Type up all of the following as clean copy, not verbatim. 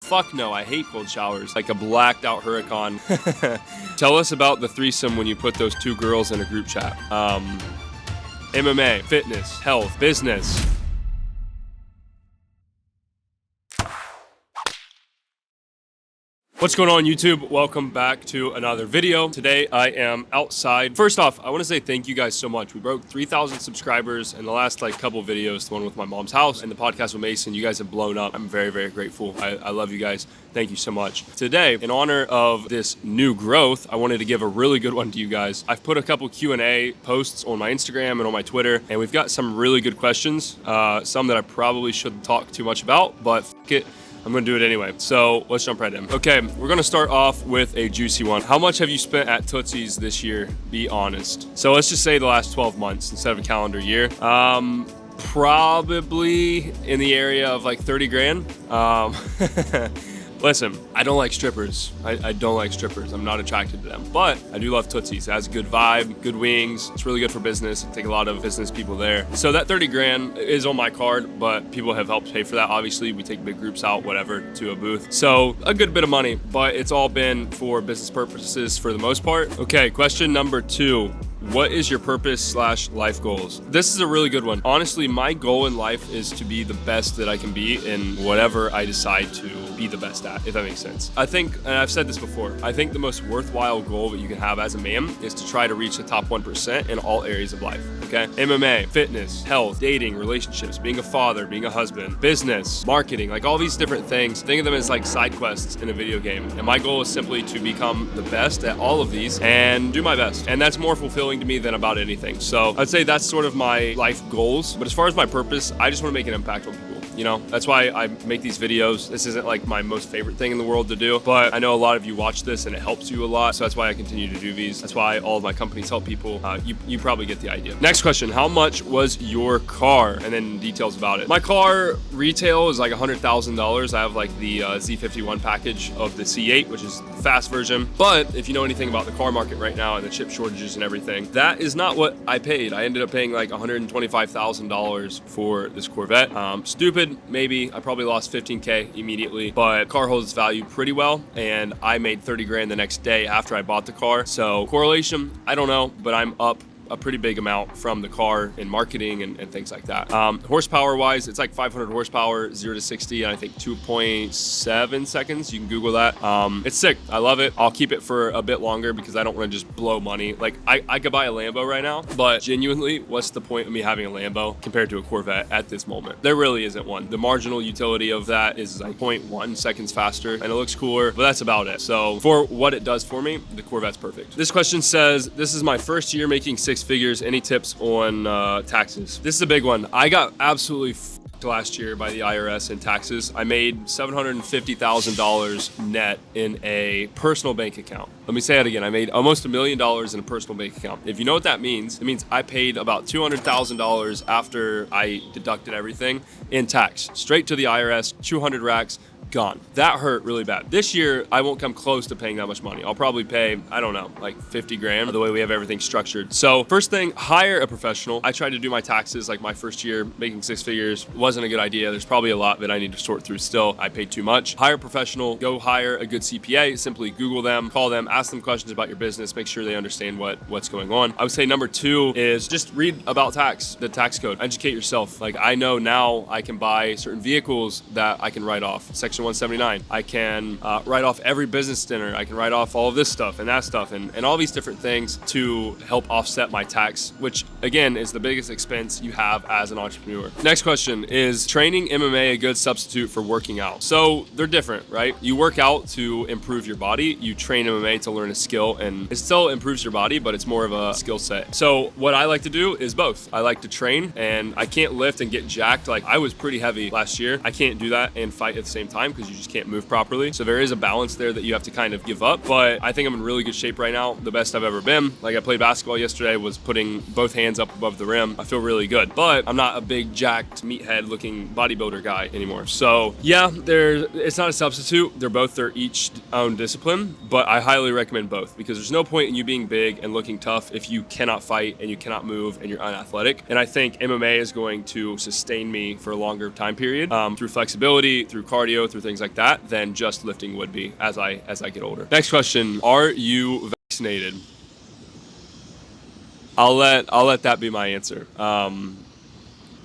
Fuck no, I hate cold showers. Like a blacked out hurricane. Tell us about the threesome when you put those two girls in a group chat. MMA, fitness, health, business. What's going on, YouTube? Welcome back to another video. Today I am outside. First off, I want to say thank you guys so much. We broke 3,000 subscribers in the last couple videos, the one with my mom's house and the podcast with Mason. You guys have blown up. I'm very, very grateful. I love you guys. Thank you so much. Today, in honor of this new growth, I wanted to give a really good one to you guys. I've put a couple Q&A posts on my Instagram and on my Twitter, and we've got some really good questions. Some that I probably shouldn't talk too much about, but fuck it. I'm gonna do it anyway. So let's jump right in. Okay, we're gonna start off with a juicy one. How much have you spent at Tootsie's this year? Be honest. So let's just say the last 12 months instead of a calendar year. Probably in the area of like 30 grand. Listen, I don't like strippers. I don't like strippers. I'm not attracted to them, but I do love Tootsie's. It has a good vibe, good wings. It's really good for business. I take a lot of business people there. So that 30 grand is on my card, but people have helped pay for that. Obviously, we take big groups out, whatever, to a booth. So a good bit of money, but it's all been for business purposes for the most part. Okay, question number 2. What is your purpose / life goals? This is a really good one. Honestly, my goal in life is to be the best that I can be in whatever I decide to be the best at, if that makes sense. I think, and I've said this before, I think the most worthwhile goal that you can have as a man is to try to reach the top 1% in all areas of life, okay? MMA, fitness, health, dating, relationships, being a father, being a husband, business, marketing, like all these different things. Think of them as like side quests in a video game. And my goal is simply to become the best at all of these and do my best. And that's more fulfilling to me than about anything. So I'd say that's sort of my life goals. But as far as my purpose, I just want to make an impact on people. You know, that's why I make these videos. This isn't like my most favorite thing in the world to do, but I know a lot of you watch this and it helps you a lot. So that's why I continue to do these. That's why all of my companies help people. You probably get the idea. Next question, how much was your car? And then details about it. My car retail is like $100,000. I have like the Z51 package of the C8, which is the fast version. But if you know anything about the car market right now and the chip shortages and everything, that is not what I paid. I ended up paying like $125,000 for this Corvette. Stupid. Maybe I probably lost 15K immediately, but car holds its value pretty well, and I made 30 grand the next day after I bought the car. So correlation, I don't know, but I'm up a pretty big amount from the car in marketing and things like that. Horsepower wise, it's like 500 horsepower, 0 to 60, and I think 2.7 seconds. You can Google that. It's sick. I love it. I'll keep it for a bit longer because I don't want to just blow money. Like I could buy a Lambo right now, but genuinely, what's the point of me having a Lambo compared to a Corvette at this moment? There really isn't one. The marginal utility of that is like 0.1 seconds faster, and it looks cooler, but that's about it. So for what it does for me, the Corvette's perfect. This question says, this is my first year making 6 figures. Any tips on taxes? This is a big one. I got absolutely last year by the IRS in taxes. I made $750,000 net in a personal bank account. Let me say it again. I made almost $1 million in a personal bank account. If you know what that means, it means I paid about $200,000 after I deducted everything in tax, straight to the IRS, 200 racks, gone. That hurt really bad. This year, I won't come close to paying that much money. I'll probably pay, I don't know, like 50 grand the way we have everything structured. So first thing, hire a professional. I tried to do my taxes like my first year, making 6 figures. Wasn't a good idea. There's probably a lot that I need to sort through still. I paid too much. Hire a professional. Go hire a good CPA. Simply Google them, call them, ask them questions about your business, make sure they understand what's going on. I would say number 2 is just read about tax, the tax code. Educate yourself. Like I know now I can buy certain vehicles that I can write off. Section 179. I can write off every business dinner. I can write off all of this stuff and that stuff and all these different things to help offset my tax, which again is the biggest expense you have as an entrepreneur. Next question, is training MMA a good substitute for working out? So they're different, right? You work out to improve your body. You train MMA to learn a skill, and it still improves your body, but it's more of a skill set. So what I like to do is both. I like to train, and I can't lift and get jacked. Like I was pretty heavy last year. I can't do that and fight at the same time because you just can't move properly. So there is a balance there that you have to kind of give up, but I think I'm in really good shape right now. The best I've ever been. Like I played basketball yesterday, was putting both hands up above the rim. I feel really good, but I'm not a big jacked meathead looking bodybuilder guy anymore. So yeah, it's not a substitute. They're both their each own discipline, but I highly recommend both because there's no point in you being big and looking tough if you cannot fight and you cannot move and you're unathletic. And I think MMA is going to sustain me for a longer time period through flexibility, through cardio, through through things like that than just lifting would be as I get older. Next question, are you vaccinated? I'll let that be my answer.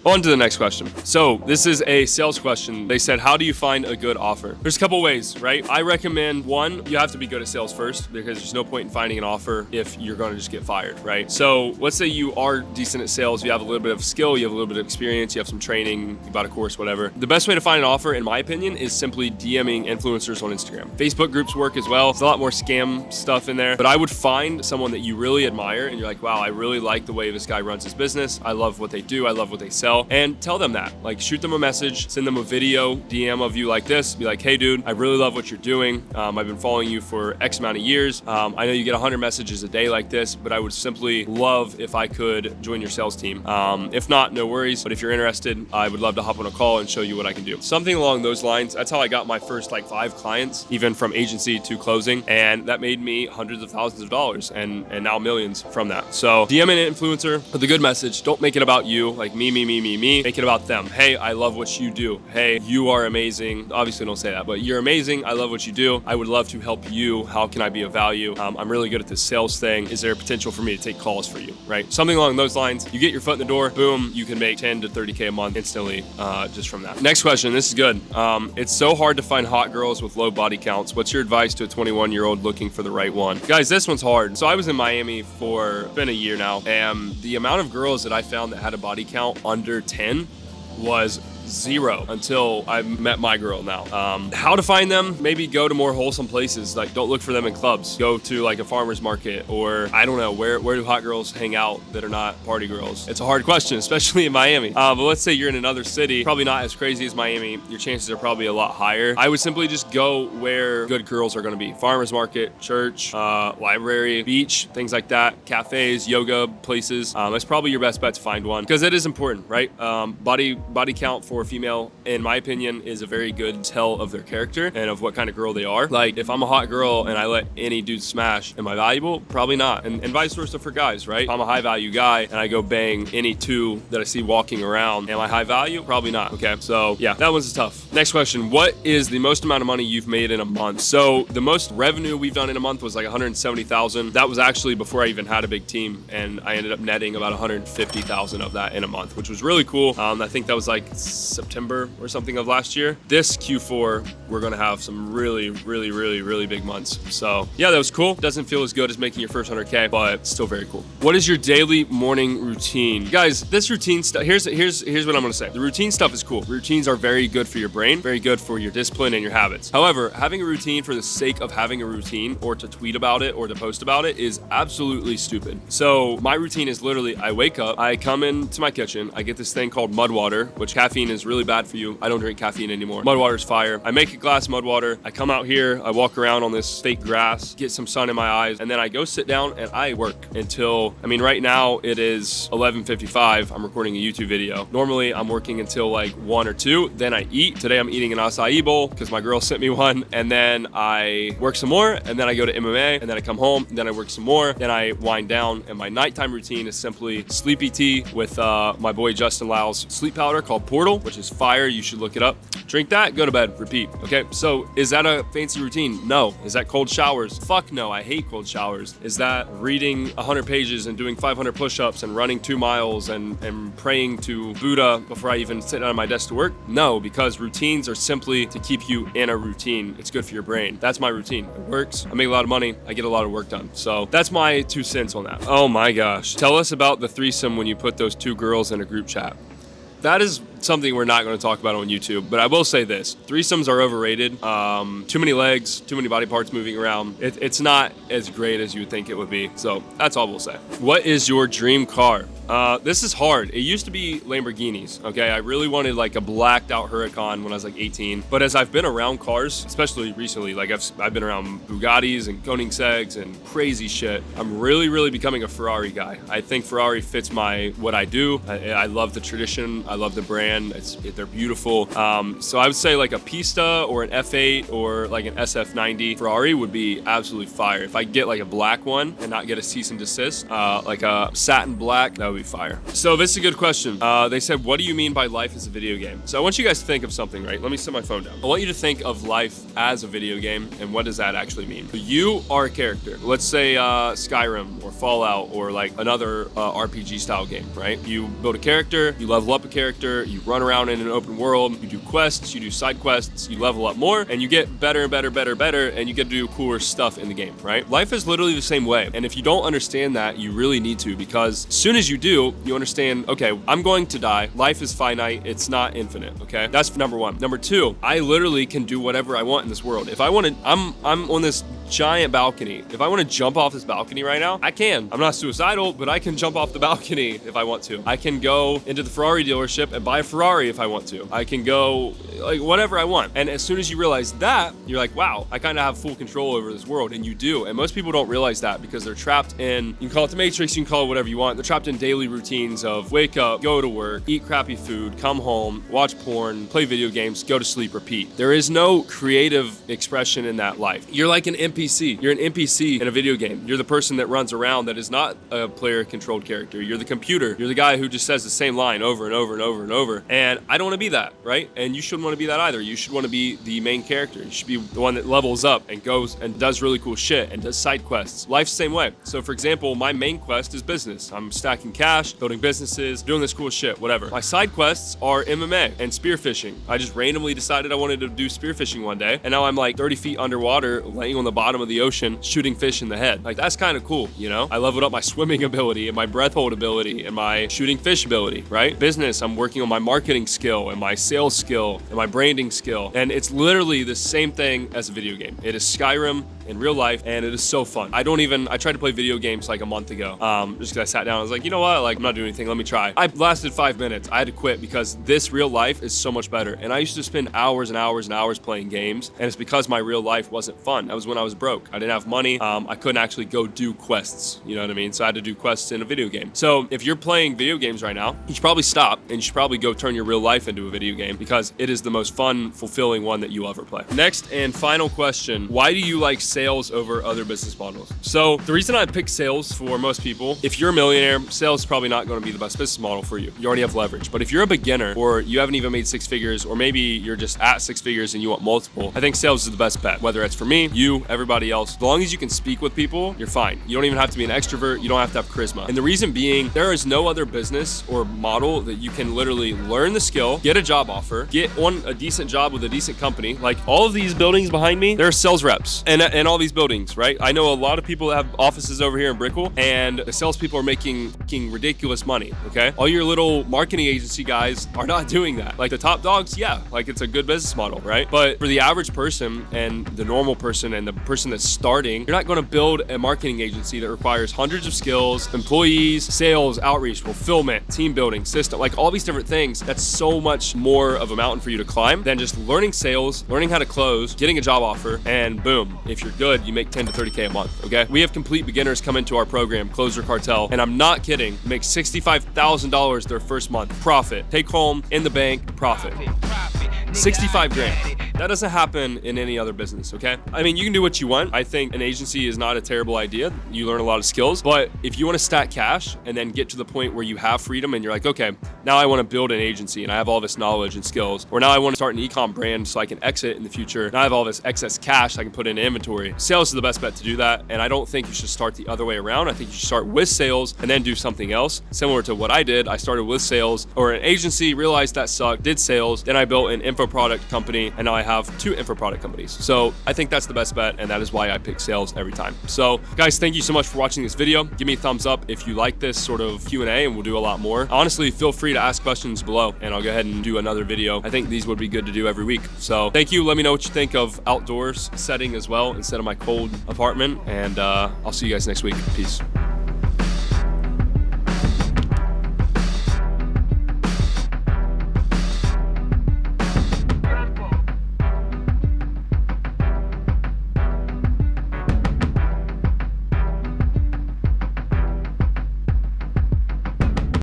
On to the next question. So this is a sales question. They said, how do you find a good offer? There's a couple ways, right? I recommend, one, you have to be good at sales first, because there's no point in finding an offer if you're going to just get fired, right? So let's say you are decent at sales, you have a little bit of skill, you have a little bit of experience, you have some training, you bought a course, whatever. The best way to find an offer, in my opinion, is simply DMing influencers on Instagram. Facebook groups work as well. There's a lot more scam stuff in there, but I would find someone that you really admire and you're like, wow, I really like the way this guy runs his business. I love what they do. I love what they sell. And tell them that. Like, shoot them a message, send them a video, DM of you like this. Be like, hey, dude, I really love what you're doing. I've been following you for X amount of years. I know you get 100 messages a day like this, but I would simply love if I could join your sales team. If not, no worries. But if you're interested, I would love to hop on a call and show you what I can do. Something along those lines. That's how I got my first like 5 clients, even from agency to closing. And that made me hundreds of thousands of dollars and now millions from that. So DM an influencer with a good message. Don't make it about you, like me. Make it about them. Hey, I love what you do. Hey, you are amazing. Obviously don't say that, but you're amazing. I love what you do. I would love to help you. How can I be of value? I'm really good at this sales thing. Is there a potential for me to take calls for you, right? Something along those lines. You get your foot in the door, boom, you can make 10 to 30K a month instantly just from that. Next question, this is good. It's so hard to find hot girls with low body counts. What's your advice to a 21-year-old looking for the right one? Guys, this one's hard. So I was in Miami for, it's been a year now, and the amount of girls that I found that had a body count under 10 was 0 until I met my girl now. How to find them? Maybe go to more wholesome places. Like, don't look for them in clubs. Go to like a farmer's market, or I don't know, where do hot girls hang out that are not party girls? It's a hard question, especially in Miami. But let's say you're in another city, probably not as crazy as Miami. Your chances are probably a lot higher. I would simply just go where good girls are going to be. Farmer's market, church, library, beach, things like that, cafes, yoga places. That's probably your best bet to find one, because it is important, right? Body count for a female, in my opinion, is a very good tell of their character and of what kind of girl they are. Like, if I'm a hot girl and I let any dude smash, am I valuable? Probably not. And vice versa for guys, right? If I'm a high value guy and I go bang any 2 that I see walking around, am I high value? Probably not. Okay, so yeah, that one's tough. Next question, what is the most amount of money you've made in a month? So the most revenue we've done in a month was like 170,000. That was actually before I even had a big team, and I ended up netting about 150,000 of that in a month, which was really cool. I think that was like September or something of last year. This Q4, we're gonna have some really big months. So yeah, that was cool. Doesn't feel as good as making your first 100K, but still very cool. What is your daily morning routine? Guys, this routine stuff, here's what I'm gonna say. The routine stuff is cool. Routines are very good for your brain, very good for your discipline and your habits. However, having a routine for the sake of having a routine, or to tweet about it or to post about it, is absolutely stupid. So my routine is literally, I wake up, I come into my kitchen, I get this thing called mud water, which caffeine is really bad for you. I don't drink caffeine anymore. Mud water's fire. I make a glass of mud water. I come out here, I walk around on this fake grass, get some sun in my eyes, and then I go sit down and I work until, I mean, right now it is 11:55. I'm recording a YouTube video. Normally I'm working until like 1 or 2. Then I eat. Today I'm eating an acai bowl because my girl sent me one. And then I work some more. And then I go to MMA. And then I come home. And then I work some more. Then I wind down. And my nighttime routine is simply sleepy tea with my boy Justin Lau's sleep powder called Portal, which is fire. You should look it up. Drink that, go to bed, repeat. Okay, so is that a fancy routine? No. Is that cold showers? Fuck no, I hate cold showers. Is that reading 100 pages and doing 500 push-ups and running 2 miles and praying to Buddha before I even sit down at my desk to work? No, because routines are simply to keep you in a routine. It's good for your brain. That's my routine. It works. I make a lot of money. I get a lot of work done. So that's my 2 cents on that. Oh my gosh. Tell us about the threesome when you put those 2 girls in a group chat. That is something we're not going to talk about on YouTube, but I will say this. Threesomes are overrated. Too many legs, too many body parts moving around. It's not as great as you would think it would be. So that's all we'll say. What is your dream car? This is hard. It used to be Lamborghinis, okay? I really wanted like a blacked out Huracan when I was like 18. But as I've been around cars, especially recently, like I've been around Bugattis and Koenigsegg's and crazy shit, I'm really becoming a Ferrari guy. I think Ferrari fits what I do. I love the tradition. I love the brand. brand. They're beautiful. So I would say like a Pista or an F8 or like an SF90 Ferrari would be absolutely fire. If I get like a black one and not get a cease and desist, like a satin black, that would be fire. So this is a good question. They said, what do you mean by life as a video game? So I want you guys to think of something, right? Let me set my phone down. I want you to think of life as a video game, and what does that actually mean? You are a character. Let's say Skyrim or Fallout or like another RPG style game, right? You build a character, you level up a character, you run around in an open world, you do quests, you do side quests, you level up more, and you get better and better, and you get to do cooler stuff in the game, right? Life is literally the same way. And if you don't understand that, you really need to, because as soon as you do, you understand, okay, I'm going to die. Life is finite. It's not infinite, okay? That's number one. Number two, I literally can do whatever I want in this world. If I want to, I'm on this giant balcony. If I want to jump off this balcony right now, I can. I'm not suicidal, but I can jump off the balcony if I want to. I can go into the Ferrari dealership and buy a Ferrari if I want to. I can go like whatever I want. And as soon as you realize that, you're like, wow, I kind of have full control over this world, and you do. And most people don't realize that because they're trapped in, you can call it the Matrix, you can call it whatever you want. They're trapped in daily routines of wake up, go to work, eat crappy food, come home, watch porn, play video games, go to sleep, repeat. There is no creative expression in that life. You're like an NPC. You're an NPC in a video game. You're the person that runs around that is not a player-controlled character. You're the computer. You're the guy who just says the same line over and over and over and over. And I don't want to be that, right? And you shouldn't want to be that either. You should want to be the main character. You should be the one that levels up and goes and does really cool shit and does side quests. Life's the same way. So for example, my main quest is business. I'm stacking cash, building businesses, doing this cool shit, whatever. My side quests are MMA and spearfishing. I just randomly decided I wanted to do spearfishing one day, and now I'm like 30 feet underwater, laying on the bottom of the ocean, shooting fish in the head. Like, that's kind of cool, you know? I leveled up my swimming ability and my breath hold ability and my shooting fish ability, right? Business, I'm working on my marketing skill and my sales skill and my branding skill. And it's literally the same thing as a video game. It is Skyrim in real life, and it is so fun. I tried to play video games like a month ago, just because I sat down, I was like, you know what, like, I'm not doing anything, let me try. I lasted 5 minutes. I had to quit because this real life is so much better. And I used to spend hours and hours and hours playing games, and it's because my real life wasn't fun. That was when I was broke. I didn't have money. I couldn't actually go do quests, you know what I mean? So I had to do quests in a video game. So if you're playing video games right now, you should probably stop, and you should probably go turn your real life into a video game, because it is the most fun, fulfilling one that you ever play. Next and final question, why do you like sales over other business models? So the reason I pick sales for most people, if you're a millionaire, sales is probably not going to be the best business model for you. You already have leverage. But if you're a beginner, or you haven't even made 6 figures, or maybe you're just at 6 figures and you want multiple, I think sales is the best bet. Whether it's for me, you, everybody else, as long as you can speak with people, you're fine. You don't even have to be an extrovert. You don't have to have charisma. And the reason being, there is no other business or model that you can literally learn the skill, get a job offer, get on a decent job with a decent company. Like, all of these buildings behind me, there are sales reps and all these buildings, right? I know a lot of people that have offices over here in Brickell, and the salespeople are making ridiculous money, okay? All your little marketing agency guys are not doing that. Like, the top dogs, yeah, like, it's a good business model, right? But for the average person and the normal person and the person that's starting, you're not going to build a marketing agency that requires hundreds of skills, employees, sales, outreach, fulfillment, team building, system, like all these different things. That's so much more of a mountain for you to climb than just learning sales, learning how to close, getting a job offer, and boom, if you're good, you make 10 to 30K a month, okay? We have complete beginners come into our program, Closer Cartel, and I'm not kidding, make $65,000 their first month. Profit. Take home, in the bank, profit. 65 grand. That doesn't happen in any other business, okay? I mean, you can do what you want. I think an agency is not a terrible idea. You learn a lot of skills, but if you want to stack cash and then get to the point where you have freedom and you're like, okay, now I want to build an agency and I have all this knowledge and skills, or now I want to start an e-com brand so I can exit in the future. Now I have all this excess cash I can put in inventory. Sales is the best bet to do that, and I don't think you should start the other way around. I think you should start with sales and then do something else. Similar to what I did, I started with sales or an agency, realized that sucked, did sales, then I built an info product company, and now I have 2 info product companies. So I think that's the best bet, and that is why I pick sales every time. So guys, thank you so much for watching this video. Give me a thumbs up if you like this sort of Q&A, and we'll do a lot more. Honestly, feel free to ask questions below, and I'll go ahead and do another video. I think these would be good to do every week. So thank you. Let me know what you think of outdoors setting as well instead of my cold apartment, and I'll see you guys next week. Peace.